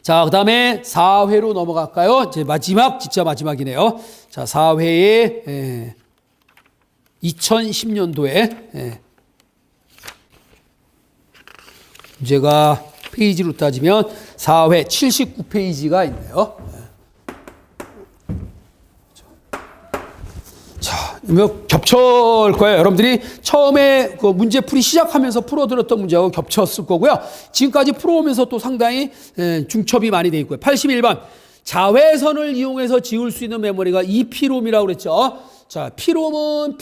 자, 그 다음에 4회로 넘어갈까요? 이제 마지막, 진짜 마지막이네요. 자, 4회에 2010년도에 문제가 페이지로 따지면 4회 79페이지가 있네요. 자, 이거 겹쳐올 거예요. 여러분들이 처음에 그 문제풀이 시작하면서 풀어드렸던 문제하고 겹쳤을 거고요. 지금까지 풀어오면서 또 상당히 중첩이 많이 돼 있고요. 81번. 자외선을 이용해서 지울 수 있는 메모리가 EPROM이라고 그랬죠. 자, PROM은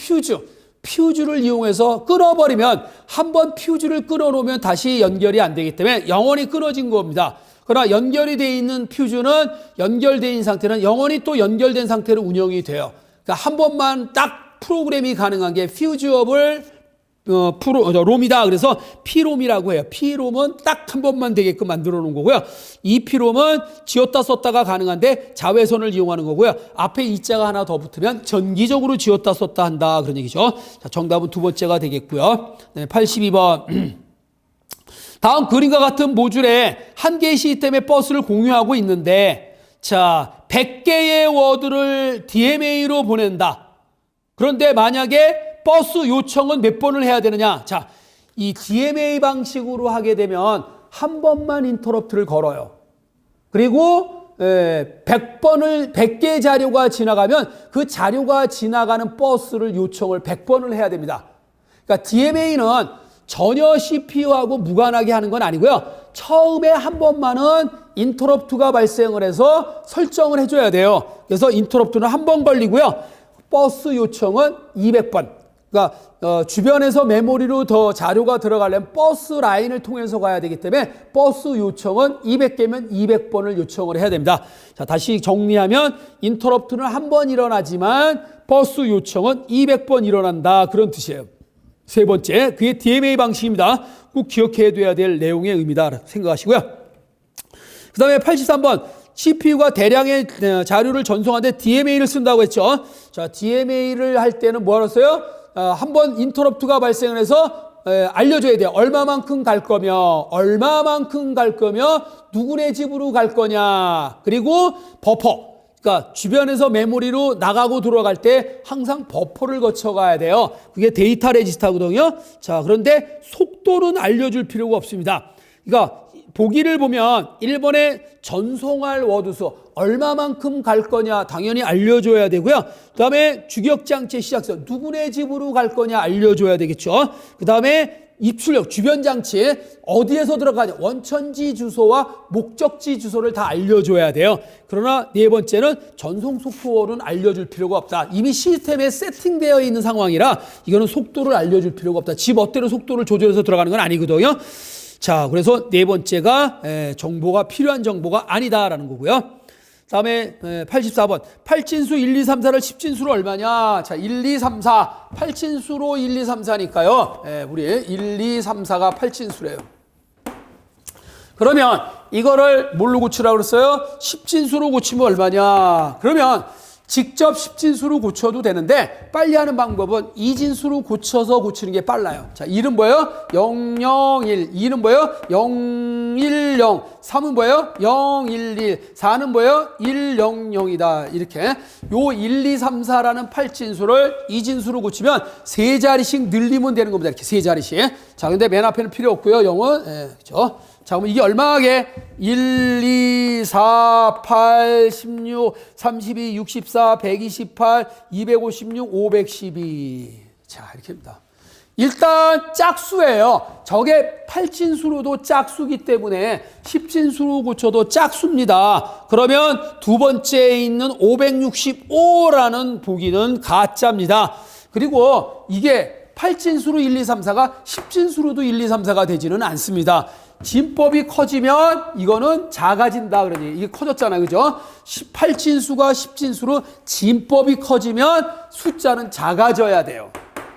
퓨즈를 이용해서 끊어버리면 한번 퓨즈를 끊어놓으면 다시 연결이 안 되기 때문에 영원히 끊어진 겁니다. 그러나 연결이 돼 있는 퓨즈는 연결되어 있는 상태는 영원히 또 연결된 상태로 운영이 돼요. 그러니까 한 번만 딱 프로그램이 가능한 게 퓨즈업을 롬이다. 그래서 P롬이라고 해요. P롬은 딱 한 번만 되게끔 만들어 놓은 거고요. 이 P롬은 지웠다 썼다가 가능한데 자외선을 이용하는 거고요. 앞에 이자가 하나 더 붙으면 전기적으로 지웠다 썼다 한다. 그런 얘기죠. 자, 정답은 두 번째가 되겠고요. 네, 82번. 다음 그림과 같은 모듈에 한 개의 시스템의 버스를 공유하고 있는데, 자, 100개의 워드를 DMA로 보낸다. 그런데 만약에 버스 요청은 몇 번을 해야 되느냐? 자, 이 DMA 방식으로 하게 되면 한 번만 인터럽트를 걸어요. 그리고 100개의 자료가 지나가면 그 자료가 지나가는 버스를 요청을 100번을 해야 됩니다. 그러니까 DMA는 전혀 CPU하고 무관하게 하는 건 아니고요. 처음에 한 번만은 인터럽트가 발생을 해서 설정을 해줘야 돼요. 그래서 인터럽트는 한 번 걸리고요. 버스 요청은 200번. 그러니까 주변에서 메모리로 더 자료가 들어가려면 버스 라인을 통해서 가야 되기 때문에 버스 요청은 200개면 200번을 요청을 해야 됩니다. 자, 다시 정리하면 인터럽트는 한 번 일어나지만 버스 요청은 200번 일어난다. 그런 뜻이에요. 세 번째, 그게 DMA 방식입니다. 꼭 기억해야 돼야 될 내용의 의미다 생각하시고요. 그 다음에 83번. CPU가 대량의 자료를 전송하는데 DMA를 쓴다고 했죠. 자, DMA를 할 때는 뭐하러 써요? 한번 인터럽트가 발생을 해서 알려줘야 돼요. 얼마만큼 갈 거며, 누구네 집으로 갈 거냐. 그리고 버퍼. 그러니까 주변에서 메모리로 나가고 들어갈 때 항상 버퍼를 거쳐가야 돼요. 그게 데이터 레지스터거든요. 자, 그런데 속도는 알려줄 필요가 없습니다. 그러니까 보기를 보면 1번에 전송할 워드수 얼마만큼 갈 거냐 당연히 알려줘야 되고요. 그 다음에 주격장치 시작선 누구네 집으로 갈 거냐 알려줘야 되겠죠. 그 다음에 입출력 주변 장치 어디에서 들어가냐 원천지 주소와 목적지 주소를 다 알려줘야 돼요. 그러나 네 번째는 전송 속도는 알려줄 필요가 없다. 이미 시스템에 세팅되어 있는 상황이라 이거는 속도를 알려줄 필요가 없다. 지 멋대로 속도를 조절해서 들어가는 건 아니거든요. 자, 그래서 네 번째가 정보가 필요한 정보가 아니다라는 거고요. 다음에 84번. 8진수 1, 2, 3, 4를 10진수로 얼마냐? 자, 1, 2, 3, 4. 8진수로 1, 2, 3, 4니까요. 우리 1, 2, 3, 4가 8진수래요. 그러면 이거를 뭘로 고치라고 그랬어요? 10진수로 고치면 얼마냐? 그러면 직접 10진수로 고쳐도 되는데 빨리 하는 방법은 2진수로 고쳐서 고치는 게 빨라요. 자, 1은 뭐예요? 001. 2는 뭐예요? 010. 3은 뭐예요? 011. 4는 뭐예요? 100이다. 이렇게 요 1, 2, 3, 4라는 8진수를 2진수로 고치면 세 자리씩 늘리면 되는 겁니다. 이렇게 세 자리씩. 자, 근데 맨 앞에는 필요 없고요. 0은 그렇죠? 자, 그럼 이게 얼마게? 1, 2, 4, 8, 16, 32, 64, 128, 256, 512. 자, 이렇게입니다. 일단 짝수예요. 저게 8진수로도 짝수기 때문에 10진수로 고쳐도 짝수입니다. 그러면 두 번째에 있는 565라는 보기는 가짜입니다. 그리고 이게 8진수로 1, 2, 3, 4가 10진수로도 1, 2, 3, 4가 되지는 않습니다. 진법이 커지면 이거는 작아진다 그러니 이게 커졌잖아요. 그죠? 8진수가 10진수로 진법이 커지면 숫자는 작아져야 돼요.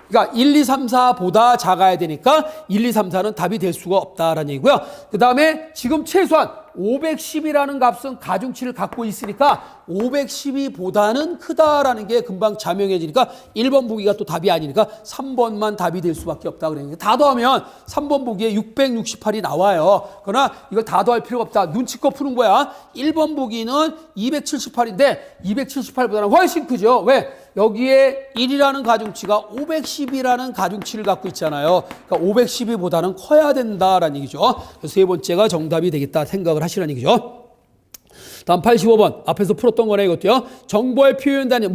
그러니까 1, 2, 3, 4보다 작아야 되니까 1, 2, 3, 4는 답이 될 수가 없다라는 얘기고요. 그 다음에 지금 최소한 510이라는 값은 가중치를 갖고 있으니까 512보다는 크다라는 게 금방 자명해지니까 1번 보기가 또 답이 아니니까 3번만 답이 될 수밖에 없다. 그러니까 다 더하면 3번 보기에 668이 나와요. 그러나 이걸 다 더할 필요가 없다. 눈치껏 푸는 거야. 1번 보기는 278인데 278보다는 훨씬 크죠. 왜? 여기에 1이라는 가중치가 510이라는 가중치를 갖고 있잖아요. 그러니까 512보다는 커야 된다라는 얘기죠. 그래서 세 번째가 정답이 되겠다 생각을 하시라는 얘기죠. 다음 85번 앞에서 풀었던 거네 이것도요. 정보의 표현 단위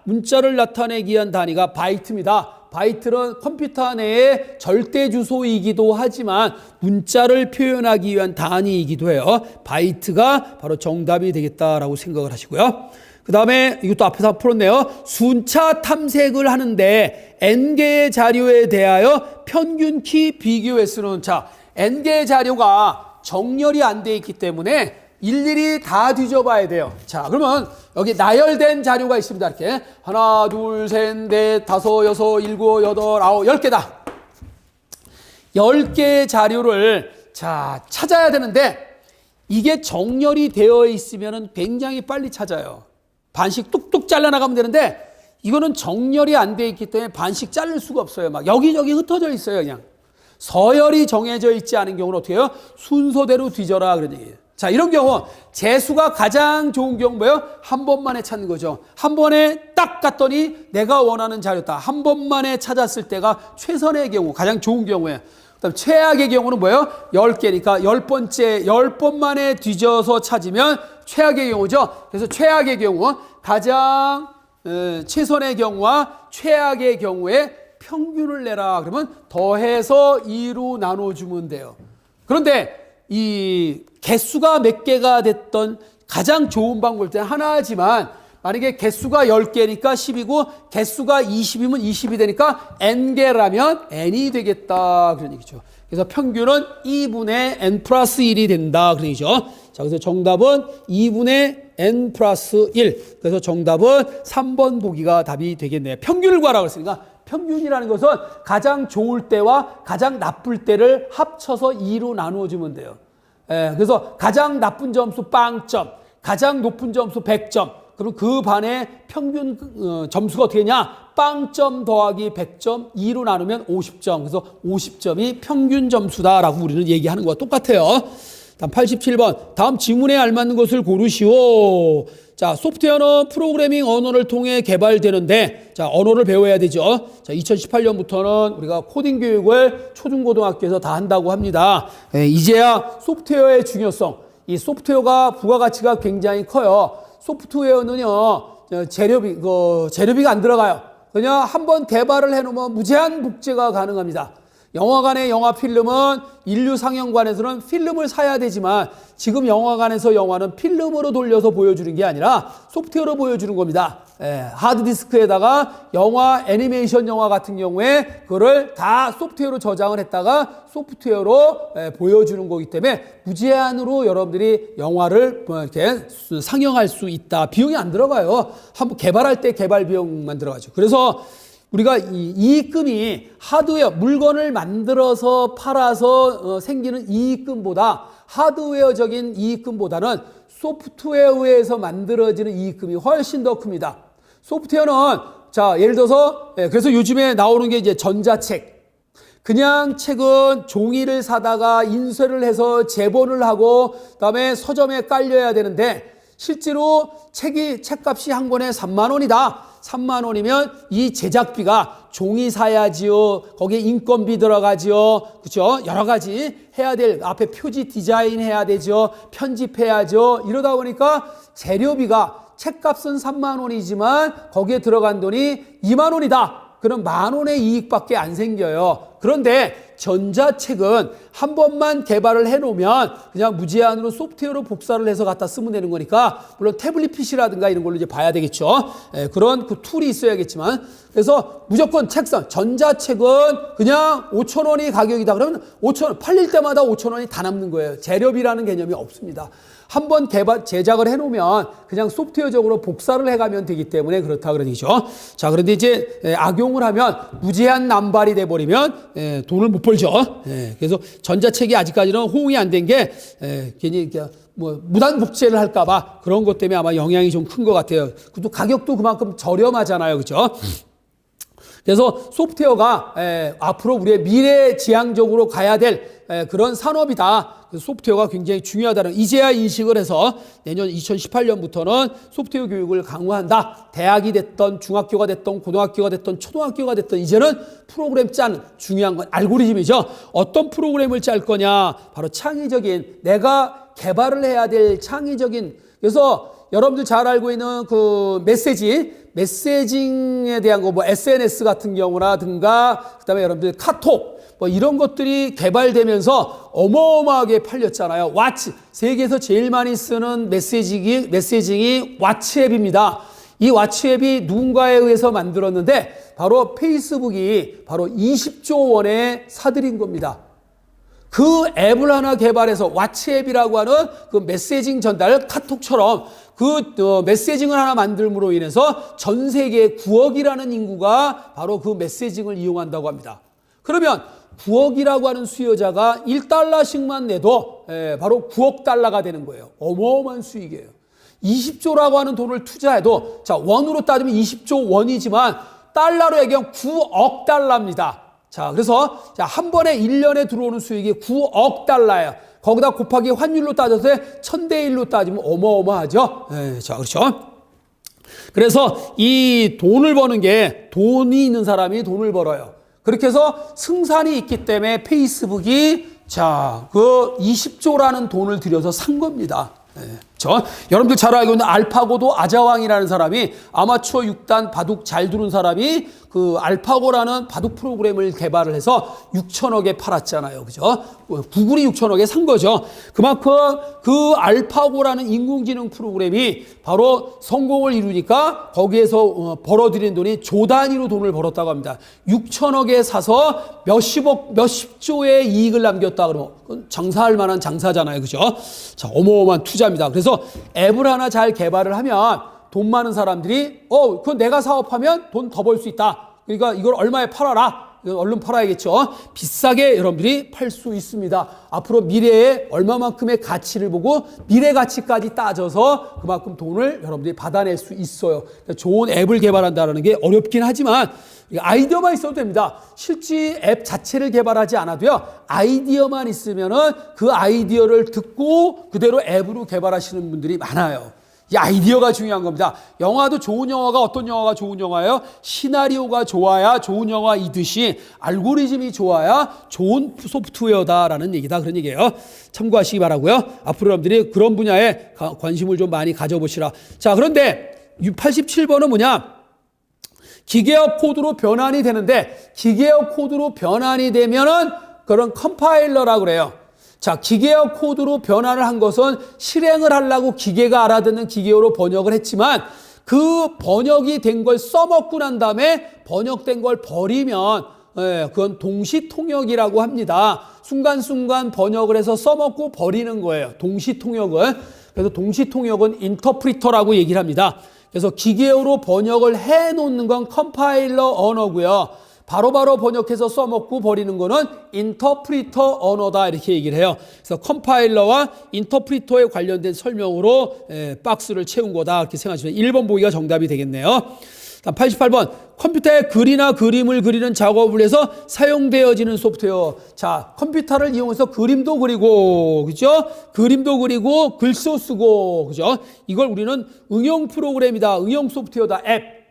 문자를 나타내기 위한 단위가 바이트입니다. 바이트는 컴퓨터 내의 절대 주소이기도 하지만 문자를 표현하기 위한 단위이기도 해요. 바이트가 바로 정답이 되겠다라고 생각을 하시고요. 그 다음에 이것도 앞에서 풀었네요. 순차 탐색을 하는데 n개의 자료에 대하여 평균키 비교해 쓰는 n개의 자료가 정렬이 안 돼 있기 때문에 일일이 다 뒤져봐야 돼요. 자, 그러면 여기 나열된 자료가 있습니다. 이렇게 하나, 둘, 셋, 넷, 다섯, 여섯, 일곱, 여덟, 아홉, 10개다. 10개의 자료를 찾아야 되는데 이게 정렬이 되어 있으면 굉장히 빨리 찾아요. 반씩 뚝뚝 잘라나가면 되는데 이거는 정렬이 안 돼 있기 때문에 반씩 자를 수가 없어요. 막 여기저기 흩어져 있어요. 그냥 서열이 정해져 있지 않은 경우는 어떻게 해요? 순서대로 뒤져라 그런 얘기예요. 자, 이런 경우 재수가 가장 좋은 경우 뭐예요? 한 번만에 찾는 거죠. 한 번에 딱 갔더니 내가 원하는 자료다. 한 번만에 찾았을 때가 최선의 경우, 가장 좋은 경우예요. 그다음 최악의 경우는 뭐예요? 10개니까 10번째 10번만에 뒤져서 찾으면 최악의 경우죠. 그래서 최악의 경우, 가장 최선의 경우와 최악의 경우에 평균을 내라. 그러면 더해서 2로 나눠주면 돼요. 그런데 이 개수가 몇 개가 됐던 가장 좋은 방법일 때는 하나지만 만약에 개수가 10개니까 10이고 개수가 20이면 20이 되니까 n개라면 n이 되겠다 그런 얘기죠. 그래서 평균은 2분의 n 플러스 1이 된다 그런 얘기죠. 자, 그래서 정답은 2분의 n 플러스 1. 그래서 정답은 3번 보기가 답이 되겠네요. 평균을 구하라고 했으니까 평균이라는 것은 가장 좋을 때와 가장 나쁠 때를 합쳐서 2로 나누어주면 돼요. 그래서 가장 나쁜 점수 빵점, 가장 높은 점수 100점. 그럼 그 반의 평균 점수가 어떻게 되냐? 빵점 더하기 100점, 2로 나누면 50점. 그래서 50점이 평균 점수다라고 우리는 얘기하는 거와 똑같아요. 다음 87번. 다음 지문에 알맞는 것을 고르시오. 자, 소프트웨어는 프로그래밍 언어를 통해 개발되는데, 자, 언어를 배워야 되죠. 자, 2018년부터는 우리가 코딩 교육을 초중고등학교에서 다 한다고 합니다. 이제야 소프트웨어의 중요성, 이 소프트웨어가 부가가치가 굉장히 커요. 소프트웨어는요, 재료비가 안 들어가요. 그냥 한번 개발을 해놓으면 무제한 복제가 가능합니다. 영화관의 영화 필름은 인류 상영관에서는 필름을 사야 되지만 지금 영화관에서 영화는 필름으로 돌려서 보여주는 게 아니라 소프트웨어로 보여주는 겁니다. 하드디스크에다가 영화, 애니메이션 영화 같은 경우에 그거를 다 소프트웨어로 저장을 했다가 소프트웨어로 보여주는 거기 때문에 무제한으로 여러분들이 영화를 이렇게 상영할 수 있다. 비용이 안 들어가요. 한번 개발할 때 개발 비용만 들어가죠. 그래서 우리가 이 이익금이 하드웨어, 물건을 만들어서 팔아서 생기는 이익금보다 하드웨어적인 이익금보다는 소프트웨어에서 만들어지는 이익금이 훨씬 더 큽니다. 소프트웨어는 자, 예를 들어서 그래서 요즘에 나오는 게 이제 전자책. 그냥 책은 종이를 사다가 인쇄를 해서 제본을 하고 그다음에 서점에 깔려야 되는데 실제로 책값이 한 권에 3만 원이다. 3만 원이면 이 제작비가 종이 사야지요. 거기에 인건비 들어가지요. 그렇죠? 여러 가지 해야 될 앞에 표지 디자인 해야 되죠. 편집해야죠. 이러다 보니까 재료비가 책값은 3만 원이지만 거기에 들어간 돈이 2만 원이다. 그럼 만 원의 이익밖에 안 생겨요. 그런데 전자책은 한 번만 개발을 해놓으면 그냥 무제한으로 소프트웨어로 복사를 해서 갖다 쓰면 되는 거니까 물론 태블릿 PC라든가 이런 걸로 이제 봐야 되겠죠. 그런 그 툴이 있어야겠지만 그래서 무조건 책선 전자책은 그냥 5천 원이 가격이다. 그러면 5천 원 팔릴 때마다 5천 원이 다 남는 거예요. 재료비라는 개념이 없습니다. 한번 제작을 해놓으면 그냥 소프트웨어적으로 복사를 해가면 되기 때문에 그렇다 그런 얘기죠. 자, 그런데 이제 악용을 하면 무제한 남발이 돼버리면 돈을 못 벌 벌죠. 예, 그래서 전자책이 아직까지는 호응이 안 된 게 괜히 뭐 무단 복제를 할까봐 그런 것 때문에 아마 영향이 좀 큰 것 같아요. 그것도 가격도 그만큼 저렴하잖아요, 그렇죠? 그래서 소프트웨어가 앞으로 우리의 미래지향적으로 가야 될 그런 산업이다. 소프트웨어가 굉장히 중요하다는 이제야 인식을 해서 내년 2018년부터는 소프트웨어 교육을 강화한다. 대학이 됐던 중학교가 됐던 고등학교가 됐던 초등학교가 됐던 이제는 프로그램 짠 중요한 건 알고리즘이죠. 어떤 프로그램을 짤 거냐. 바로 창의적인 내가 개발을 해야 될 창의적인 그래서 여러분들 잘 알고 있는 그 메시징에 대한 거, 뭐 SNS 같은 경우라든가, 그 다음에 여러분들 카톡, 뭐 이런 것들이 개발되면서 어마어마하게 팔렸잖아요. 세계에서 제일 많이 쓰는 메시징이 왓츠앱입니다. 이 왓츠앱이 누군가에 의해서 만들었는데, 바로 페이스북이 바로 20조 원에 사들인 겁니다. 그 앱을 하나 개발해서 왓츠앱이라고 하는 그 메시징 전달 카톡처럼 그 메시징을 하나 만들므로 인해서 전 세계 9억이라는 인구가 바로 그 메시징을 이용한다고 합니다. 그러면 9억이라고 하는 수요자가 1달러씩만 내도 바로 9억 달러가 되는 거예요. 어마어마한 수익이에요. 20조라고 하는 돈을 투자해도 자 원으로 따지면 20조 원이지만 달러로 얘기하면 9억 달러입니다. 자, 그래서 한 번에 1년에 들어오는 수익이 9억 달러예요. 거기다 곱하기 환율로 따져서 1000대 1로 따지면 어마어마하죠. 자, 그렇죠. 그래서 이 돈을 버는 게 돈이 있는 사람이 돈을 벌어요. 그렇게 해서 승산이 있기 때문에 페이스북이 자, 그 20조라는 돈을 들여서 산 겁니다. 여러분들 잘 알고 있는 알파고도 아자왕이라는 사람이 아마추어 6단 바둑 잘 두는 사람이 그 알파고라는 바둑 프로그램을 개발을 해서 6천억에 팔았잖아요. 그죠? 구글이 6천억에 산 거죠. 그만큼 그 알파고라는 인공지능 프로그램이 바로 성공을 이루니까 거기에서 벌어들인 돈이 조 단위로 돈을 벌었다고 합니다. 6천억에 사서 몇십조의 이익을 남겼다 그러면 장사할 만한 장사잖아요. 그죠? 자, 어마어마한 투자입니다. 그래서 앱을 하나 잘 개발을 하면 돈 많은 사람들이 그건 내가 사업하면 돈 더 벌 수 있다. 그러니까 이걸 얼마에 팔아라. 이건 얼른 팔아야겠죠. 비싸게 여러분들이 팔 수 있습니다. 앞으로 미래에 얼마만큼의 가치를 보고 미래 가치까지 따져서 그만큼 돈을 여러분들이 받아낼 수 있어요. 그러니까 좋은 앱을 개발한다는 게 어렵긴 하지만 아이디어만 있어도 됩니다. 실제 앱 자체를 개발하지 않아도요. 아이디어만 있으면은 그 아이디어를 듣고 그대로 앱으로 개발하시는 분들이 많아요. 이 아이디어가 중요한 겁니다. 영화도 좋은 영화가 어떤 영화가 좋은 영화예요? 시나리오가 좋아야 좋은 영화이듯이 알고리즘이 좋아야 좋은 소프트웨어다라는 얘기다. 그런 얘기예요. 참고하시기 바라고요. 앞으로 여러분들이 그런 분야에 관심을 좀 많이 가져보시라. 자, 그런데 87번은 뭐냐? 기계어 코드로 변환이 되는데 기계어 코드로 변환이 되면은 그런 컴파일러라고 그래요. 자, 기계어 코드로 변환을 한 것은 실행을 하려고 기계가 알아듣는 기계어로 번역을 했지만 그 번역이 된 걸 써먹고 난 다음에 번역된 걸 버리면 그건 동시통역이라고 합니다. 순간순간 번역을 해서 써먹고 버리는 거예요. 동시통역은. 그래서 동시통역은 인터프리터라고 얘기를 합니다. 그래서 기계어로 번역을 해놓는 건 컴파일러 언어고요. 바로바로 번역해서 써먹고 버리는 거는 인터프리터 언어다 이렇게 얘기를 해요. 그래서 컴파일러와 인터프리터에 관련된 설명으로 박스를 채운 거다 이렇게 생각하시면 1번 보기가 정답이 되겠네요. 88번 컴퓨터에 글이나 그림을 그리는 작업을 해서 사용되어지는 소프트웨어. 자, 컴퓨터를 이용해서 그림도 그리고 그죠? 그림도 그리고 글도 쓰고 그죠? 이걸 우리는 응용 프로그램이다. 응용 소프트웨어다.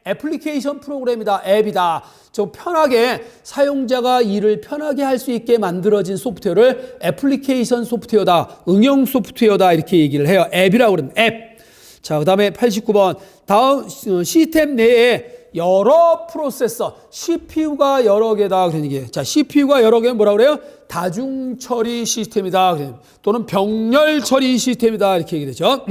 애플리케이션 프로그램이다. 앱이다. 좀 편하게 사용자가 일을 편하게 할 수 있게 만들어진 소프트웨어를 애플리케이션 소프트웨어다. 응용 소프트웨어다. 이렇게 얘기를 해요. 앱이라고 그러는 앱. 자, 그 다음에 89번. 다음 시스템 내에 여러 프로세서, CPU가 여러 개다. 그런 얘기예요. 자, CPU가 여러 개는 뭐라 그래요? 다중 처리 시스템이다. 또는 병렬 처리 시스템이다. 이렇게 얘기를 되죠.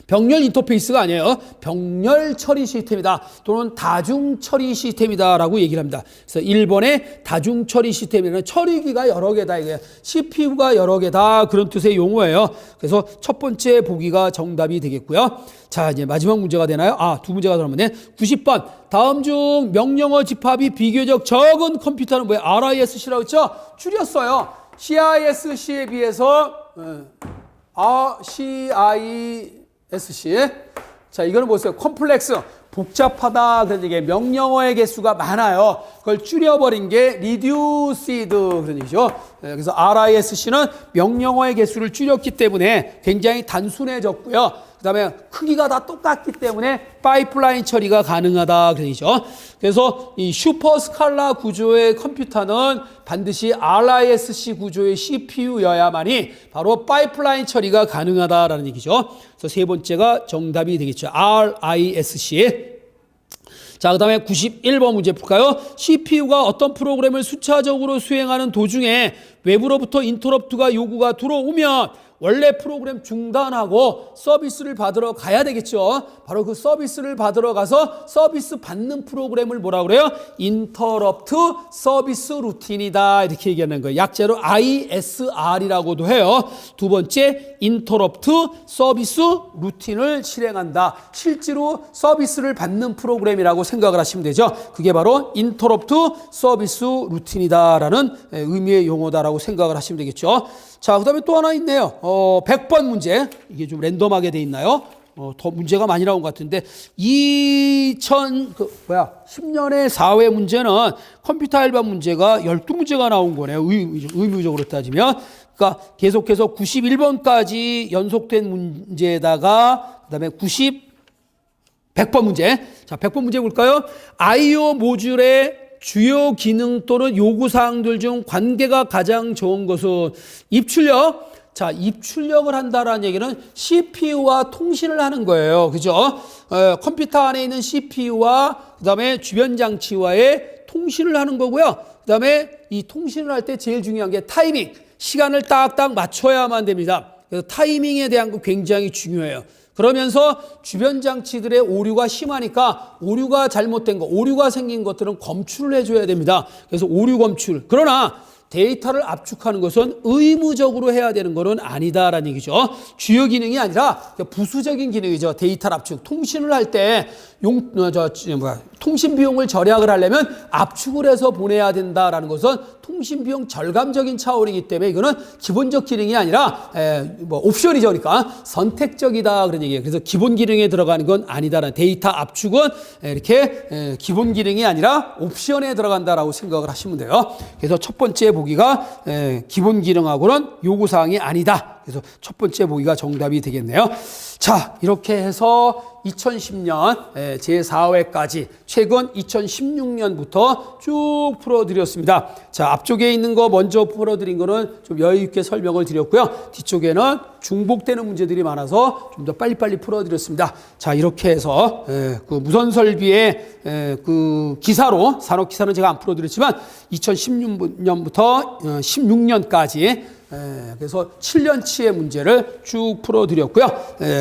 병렬 인터페이스가 아니에요. 병렬 처리 시스템이다. 또는 다중 처리 시스템이다라고 얘기를 합니다. 그래서 1번의 다중 처리 시스템이라는 처리기가 여러 개다. 이게 CPU가 여러 개다. 그런 뜻의 용어예요. 그래서 첫 번째 보기가 정답이 되겠고요. 자, 이제 마지막 문제가 되나요? 두 문제가 남았네. 90번. 다음 중 명령어 집합이 비교적 적은 컴퓨터는 뭐예요? RISC라고 했죠? 줄였어요. CISC에 비해서 CISC. 자, 이거는 보세요. 컴플렉스. 복잡하다. 그런 얘기예요. 명령어의 개수가 많아요. 그걸 줄여버린 게 reduced 그런 얘기죠. 그래서 RISC는 명령어의 개수를 줄였기 때문에 굉장히 단순해졌고요. 그 다음에 크기가 다 똑같기 때문에 파이프라인 처리가 가능하다 그런 얘기죠. 그래서 이 슈퍼 스칼라 구조의 컴퓨터는 반드시 RISC 구조의 CPU여야만이 바로 파이프라인 처리가 가능하다라는 얘기죠. 그래서 세 번째가 정답이 되겠죠. RISC. 자, 그 다음에 91번 문제 볼까요? CPU가 어떤 프로그램을 순차적으로 수행하는 도중에 외부로부터 인터럽트가 요구가 들어오면 원래 프로그램 중단하고 서비스를 받으러 가야 되겠죠. 바로 그 서비스를 받으러 가서 서비스 받는 프로그램을 뭐라고 그래요? 인터럽트 서비스 루틴이다. 이렇게 얘기하는 거예요. 약자로 ISR이라고도 해요. 두 번째, 인터럽트 서비스 루틴을 실행한다. 실제로 서비스를 받는 프로그램이라고 생각을 하시면 되죠. 그게 바로 인터럽트 서비스 루틴이다라는 의미의 용어다라고 생각을 하시면 되겠죠. 자, 그 다음에 또 하나 있네요. 100번 문제. 이게 좀 랜덤하게 돼 있나요? 더 문제가 많이 나온 것 같은데, 10년의 4회 문제는 컴퓨터 알바 문제가 12문제가 나온 거네요. 의무적으로 따지면. 그러니까 계속해서 91번까지 연속된 문제에다가, 그 다음에 100번 문제. 자, 100번 문제 볼까요? IO 모듈의 주요 기능 또는 요구사항들 중 관계가 가장 좋은 것은 입출력. 자, 입출력을 한다라는 얘기는 CPU와 통신을 하는 거예요. 그죠? 컴퓨터 안에 있는 CPU와 그 다음에 주변 장치와의 통신을 하는 거고요. 그 다음에 이 통신을 할 때 제일 중요한 게 타이밍. 시간을 딱딱 맞춰야만 됩니다. 그래서 타이밍에 대한 거 굉장히 중요해요. 그러면서 주변 장치들의 오류가 심하니까 오류가 잘못된 거, 오류가 생긴 것들은 검출을 해줘야 됩니다. 그래서 오류 검출. 그러나 데이터를 압축하는 것은 의무적으로 해야 되는 것은 아니다라는 얘기죠. 주요 기능이 아니라 부수적인 기능이죠. 데이터를 압축. 통신을 할 때 통신 비용을 절약을 하려면 압축을 해서 보내야 된다라는 것은 통신 비용 절감적인 차원이기 때문에 이거는 기본적 기능이 아니라 옵션이죠. 그러니까 선택적이다 그런 얘기예요. 그래서 기본 기능에 들어가는 건 아니다라는, 데이터 압축은 이렇게 기본 기능이 아니라 옵션에 들어간다라고 생각을 하시면 돼요. 그래서 첫 번째 보기가 기본 기능하고는 요구사항이 아니다. 그래서 첫 번째 보기가 정답이 되겠네요. 자, 이렇게 해서 2010년 제4회까지 최근 2016년부터 쭉 풀어드렸습니다. 자, 앞쪽에 있는 거 먼저 풀어드린 거는 좀 여유 있게 설명을 드렸고요. 뒤쪽에는 중복되는 문제들이 많아서 좀 더 빨리빨리 풀어드렸습니다. 자, 이렇게 해서 그 무선 설비의 그 기사로, 산업 기사는 제가 안 풀어드렸지만 2016년부터 16년까지 그래서 7년치의 문제를 쭉 풀어드렸고요.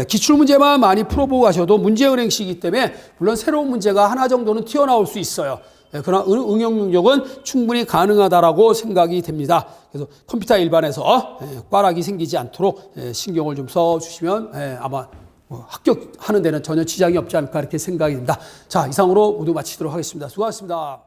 기출문제만 많이 풀어보고 가셔도 문제은행식이기 때문에 물론 새로운 문제가 하나 정도는 튀어나올 수 있어요. 그러나 응용 능력은 충분히 가능하다라고 생각이 됩니다. 그래서 컴퓨터 일반에서 꽈락이 생기지 않도록 신경을 좀 써주시면 아마 합격하는 데는 전혀 지장이 없지 않을까 이렇게 생각이 듭니다. 자, 이상으로 모두 마치도록 하겠습니다. 수고하셨습니다.